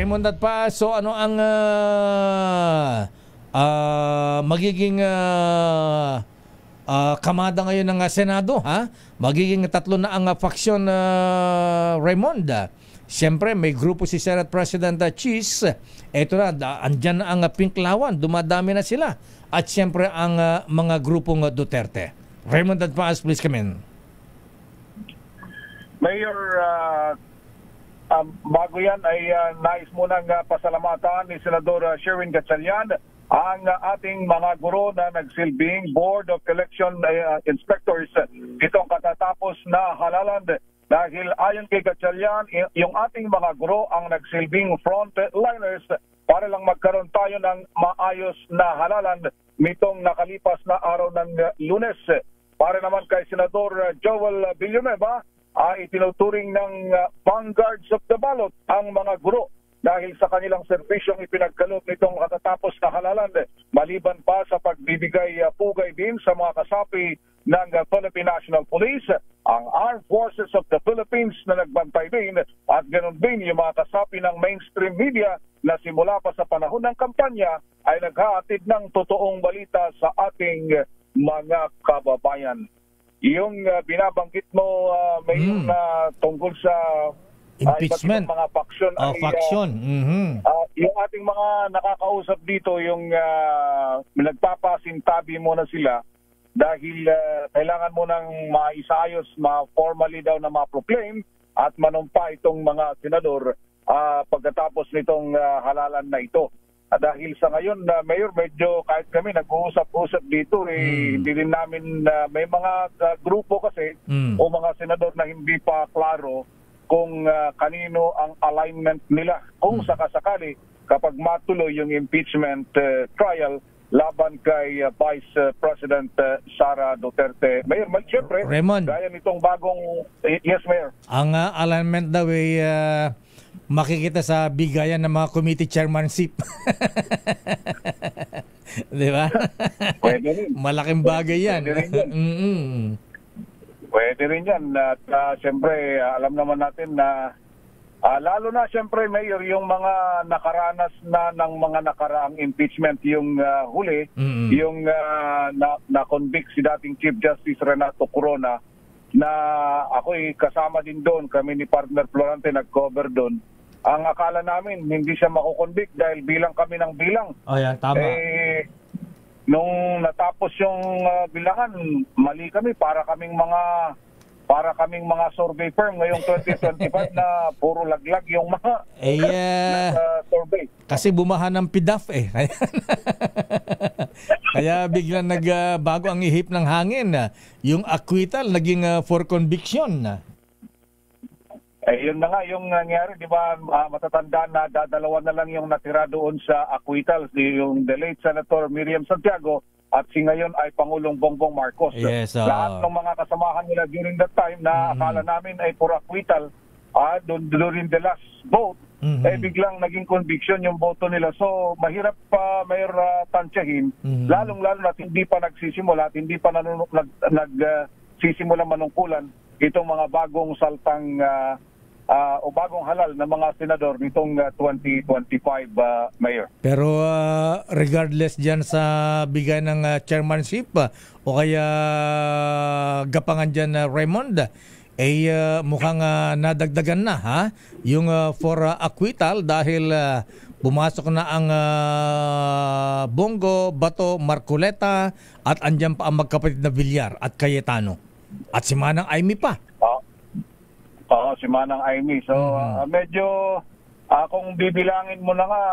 Raymond at pa, so ano ang magiging kamada ngayon ng Senado, ha? Magiging tatlo na ang faksyon, Raymond. Siyempre, may grupo si Senate President Cheese. Ito na, andyan na ang Pinklawan. Dumadami na sila. At siyempre, ang mga grupong Duterte. Raymond Adpaas, please come in. Mayor, bago yan ay nais munang pasalamatan ni Senador Sherwin Gatchalian ang ating mga guro na nagsilbing Board of Election Inspectors itong katatapos na halalan. Dahil ayon kay Gatchalian, yung ating mga guro ang nagsilbing frontliners para lang magkaroon tayo ng maayos na halalan nitong nakalipas na araw ng Lunes. Para naman kay Senador Joel Villanueva, itinuturing ng vanguards of the ballot ang mga guro dahil sa kanilang serbisyong ipinagkaloob nitong katatapos na halalan, maliban pa sa pagbibigay pugay din sa mga kasapi ng Philippine National Police, ang Armed Forces of the Philippines na nagbantay din at ganoon din yung mga kasapi ng mainstream media na simula pa sa panahon ng kampanya ay naghahatid ng totoong balita sa ating mga kababayan. Yung binabanggit mo, Mayor, na tungkol sa impeachment, mga faksyon, faksyon. Yung ating mga nakakausap dito, yung nagpapasintabi muna sila dahil kailangan mo nang maisayos, ma-formally daw na ma-proclaim at manumpa itong mga senador pagkatapos nitong halalan na ito. Dahil sa ngayon, Mayor, medyo kahit kami nag-uusap-usap dito, hindi rin namin, may mga grupo kasi o mga senador na hindi pa klaro kung kanino ang alignment nila. Kung sakasakali, kapag matuloy yung impeachment trial laban kay Vice President Sara Duterte. Mayor, siyempre, Raymond, gaya nitong bagong... Yes, Mayor. Ang alignment daw ay makikita sa bigayan ng mga committee chairmanship. Di ba? Pwede rin. Malaking bagay yan. Pwede rin yan. Pwede rin yan. At siyempre, alam naman natin na lalo na siyempre, Mayor, yung mga nakaranas na ng mga nakaraang impeachment, yung huli, yung na-convict si dating Chief Justice Renato Corona, na ako'y kasama din doon, kami ni partner Florante nag-cover doon. Ang akala namin, hindi siya makukonvict dahil bilang kami ng bilang. Oh, yan, tama. Nung natapos yung bilangan, mali kami, para kaming mga survey firm ngayong 2025 na puro laglag yung mga survey. Kasi bumahan ng PDAF eh. Kaya biglang nagbago ang ihip ng hangin. Yung acquittal naging for conviction. Yun na nga yung nangyari, di ba, matatandaan na dadalawa na lang yung natira doon sa acquittal, yung the late Senator Miriam Santiago at si ngayon ay Pangulong Bongbong Marcos. Yes, lahat ng mga kasamahan nila during that time na akala namin ay for acquittal, during the last vote, biglang naging conviction yung boto nila. So mahirap pa tansyahin, lalong-lalo na hindi pa nagsisimula at hindi pa nagsisimula manungkulan itong mga bagong saltang o bagong halal ng mga senador nitong 2025, Mayor. Pero regardless dyan sa bigay ng chairmanship o kaya gapangan dyan, Raymond, mukhang nadagdagan na yung for acquittal dahil pumasok na ang Bongo, Bato, Marcoleta at andyan pa ang magkapatid na Villar at Cayetano. At si Manang Aimee pa. Si Manang Aimee. So, medyo, kung bibilangin mo na nga,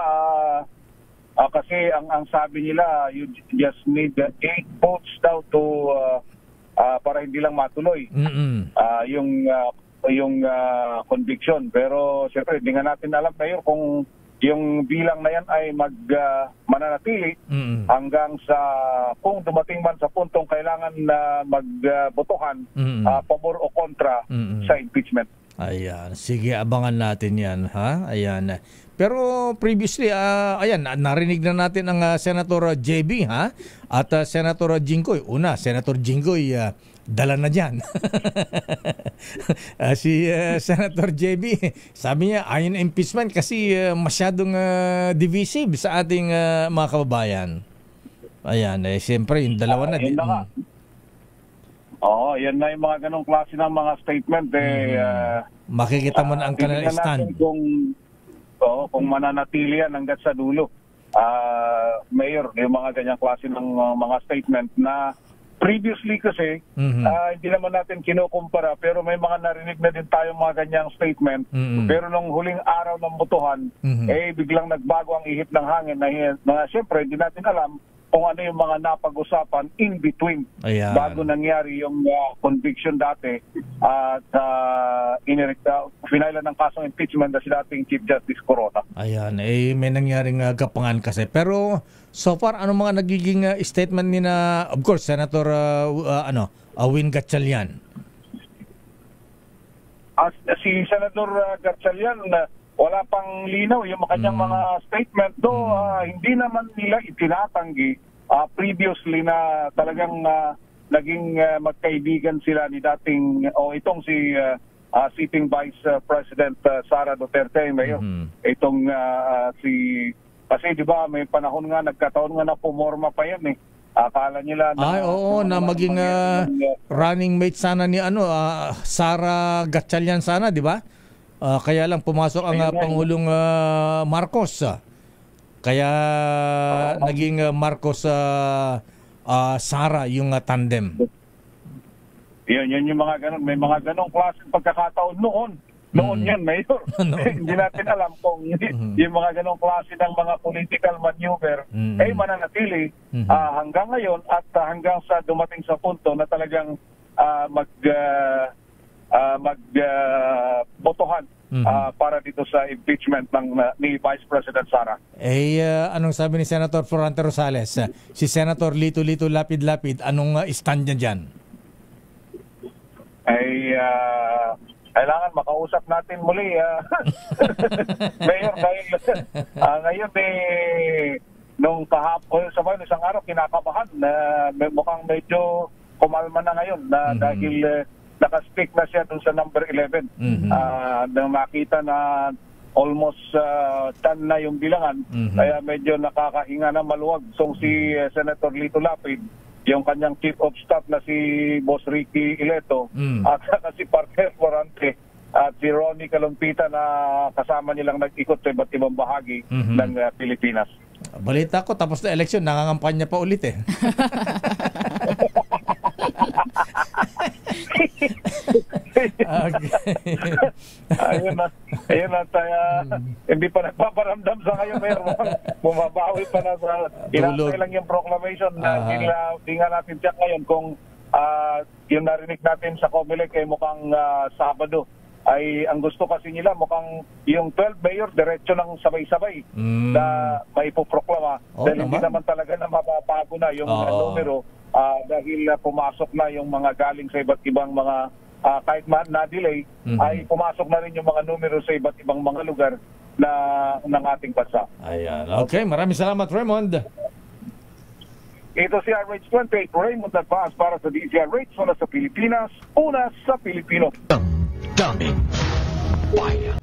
kasi ang sabi nila, you just need 8 votes daw to, para hindi lang matuloy yung conviction. Pero, siyempre, hindi nga natin alam tayo kung yung bilang na yan ay mananatili hanggang sa kung dumating man sa puntong kailangan na magbotohan pabor o kontra sa impeachment. Ayan, sige, abangan natin yan, ha? Ayan. Pero previously, ayan, narinig na natin ang Senator JB, ha? At Senator Jinggoy. Una, Senator Jinggoy, dala na dyan. Si Senator JB, sabi niya, ayon impeachment kasi masyadong divisive sa ating mga kababayan. Ayan, siyempre, yung dalawa na. Yun na nga. Oo, yan na yung mga ganong klase ng mga statement. Makikita mo na ang kanilang stand. Kung mananatili yan hanggat sa dulo. Mayor, yung mga ganyang klase ng mga statement na previously kasi, hindi naman natin kinukumpara, pero may mga narinig na din tayong mga ganyang statement. Pero nung huling araw ng botohan, biglang nagbago ang ihip ng hangin na siyempre, hindi natin alam kung ano yung mga napag-usapan in between. Ayan. Bago nangyari yung conviction dati at finailan ng kasong impeachment na si dating Chief Justice Corona. Ayan, may nangyaring gapangan kasi. Pero so far, ano mga nagiging statement ni na, of course, Senator Win Gatchalian? Si Senator Gatchalian, wala pang linaw yung kanyang mga statement. Hindi naman nila itinatanggi previously na talagang naging magkaibigan sila ni dating itong si sitting Vice President Sara Duterte, Mayor. Itong kasi di ba may panahon nga nagkataon nga na pumorma pa yan eh. Akala nila na maging running mate sana ni Sara Gatchalian sana, di ba? Kaya lang pumasok ang Pangulong Marcos. Kaya naging Marcos Sara yung tandem. Yun yung mga ganun. May mga ganong klaseng pagkakataon noon. Noon yan, Mayor. Hindi natin alam kung yung mga ganong klase ng mga political maneuver ay mananatili hanggang ngayon at hanggang sa dumating sa punto na talagang botohan para dito sa impeachment ni Vice President Sara. Anong sabi ni Senator Florante Rosales? Si Senator Lito Lapid, anong stand niya dyan? Kailangan makausap natin muli. Mayor, dahil ngayon nung kahapon, isang araw, kinakabahan na mukhang medyo kumalma na ngayon dahil naka-stick na siya dun sa number 11. Nang makita na almost 10 na yung bilangan, kaya medyo nakakahinga na maluwag. So si Senator Lito Lapid, yung kanyang Chief of Staff na si Boss Ricky Ileto, at saka si Parker Florante at si Ronnie Kalumpita na kasama nilang nag-ikot sa iba't ibang bahagi ng Pilipinas. Balita ko, tapos na eleksyon, nangangampanya pa ulit eh. Okay. Ayun na hindi pa nagpaparamdam sa ngayon, Mayor. Bumabawi pa na sa inantay lang yung proclamation na hindi nga natin check ngayon kung yung narinig natin sa Comelec ay mukhang Sabado. Ay ang gusto kasi nila mukhang yung 12 mayor diretso ng sabay-sabay na maipoproklama dahil hindi naman talaga na mapapago na yung numero dahil pumasok na yung mga galing sa iba't ibang mga kahit na-delay ay pumasok na rin yung mga numero sa iba't ibang mga lugar na ng ating bansa. Ayan. Okay, maraming salamat, Raymond. Ito si RH28 Raymond Advance para sa DZRH, una sa Pilipinas, una sa Pilipino. Daming bayan.